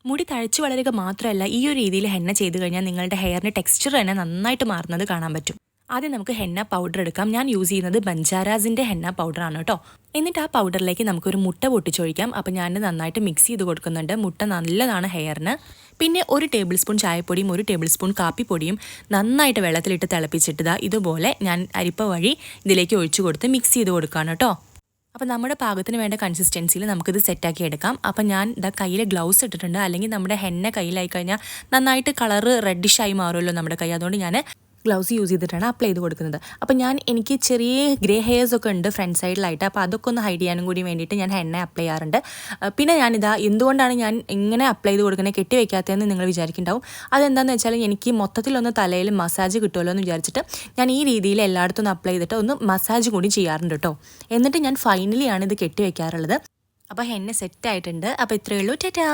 മുടി തഴച്ചു വളരുക മാത്രമല്ല ഈ ഒരു രീതിയിൽ ഹെന്ന ചെയ്ത് കഴിഞ്ഞാൽ നിങ്ങളുടെ ഹെയറിൻ്റെ ടെക്സ്ചർ തന്നെ നന്നായിട്ട് മാറുന്നത് കാണാൻ പറ്റും. ആദ്യം നമുക്ക് ഹെന്ന പൗഡർ എടുക്കാം. ഞാൻ യൂസ് ചെയ്യുന്നത് ബഞ്ചാരാസിൻ്റെ ഹെന്ന പൗഡറാണ് കേട്ടോ. എന്നിട്ട് ആ പൗഡറിലേക്ക് നമുക്കൊരു മുട്ട പൊട്ടിച്ചൊഴിക്കാം. അപ്പോൾ ഞാൻ നന്നായിട്ട് മിക്സ് ചെയ്ത് കൊടുക്കുന്നുണ്ട്. മുട്ട നല്ലതാണ് ഹെയറിന്. പിന്നെ 1 ടേബിൾ സ്പൂൺ ചായപ്പൊടിയും 1 ടേബിൾ സ്പൂൺ കാപ്പിപ്പൊടിയും നന്നായിട്ട് വെള്ളത്തിലിട്ട് തിളപ്പിച്ചിട്ടതാ ഇതുപോലെ ഞാൻ അരിപ്പ വഴി ഇതിലേക്ക് ഒഴിച്ചു കൊടുത്ത് മിക്സ് ചെയ്ത് കൊടുക്കുകയാണ് കേട്ടോ. അപ്പോൾ നമ്മുടെ പാകത്തിന് വേണ്ട കൺസിസ്റ്റൻസിയിൽ നമുക്കിത് സെറ്റാക്കി എടുക്കാം. അപ്പോൾ ഞാൻ ഇതാ കയ്യിൽ ഗ്ലൗസ് ഇട്ടിട്ടുണ്ട്. അല്ലെങ്കിൽ നമ്മുടെ ഹെന്ന കയ്യിലായി കഴിഞ്ഞാൽ നന്നായിട്ട് കളറ് റെഡിഷായി മാറുമല്ലോ നമ്മുടെ കൈ. അതുകൊണ്ട് ഞാൻ ഗ്ലൗസ് യൂസ് ചെയ്തിട്ടാണ് അപ്ലൈ ചെയ്ത് കൊടുക്കുന്നത്. അപ്പോൾ എനിക്ക് ചെറിയ ഗ്രേ ഹെയർസ് ഒക്കെ ഉണ്ട് ഫ്രണ്ട് സൈഡിലായിട്ട്. അപ്പോൾ അതൊക്കെ ഒന്ന് ഹൈഡ് ചെയ്യാനും കൂടി വേണ്ടിയിട്ട് ഞാൻ ഹെന്ന അപ്ലൈ ചെയ്യാറുണ്ട്. പിന്നെ ഞാനിതാ എന്തുകൊണ്ടാണ് ഞാൻ ഇങ്ങനെ അപ്ലൈ ചെയ്ത് കൊടുക്കുന്നത് കെട്ടി വയ്ക്കാത്തതെന്ന് നിങ്ങൾ വിചാരിക്കുന്നുണ്ടാവും. അതെന്താണെന്ന് വെച്ചാൽ എനിക്ക് മൊത്തത്തിലൊന്ന് തലയിൽ മസാജ് കിട്ടുമല്ലോ എന്ന് വിചാരിച്ചിട്ട് ഞാൻ ഈ രീതിയിൽ എല്ലായിടത്തും ഒന്ന് അപ്ലൈ ചെയ്തിട്ട് ഒന്ന് മസാജ് കൂടി ചെയ്യാറുണ്ട് കേട്ടോ. എന്നിട്ട് ഞാൻ ഫൈനലിയാണ് ഇത് കെട്ടി വയ്ക്കാറുള്ളത്. അപ്പോൾ ഹെന്ന സെറ്റ് ആയിട്ടുണ്ട്. അപ്പോൾ ഇത്രയേ ഉള്ളൂ. ടാറ്റാ.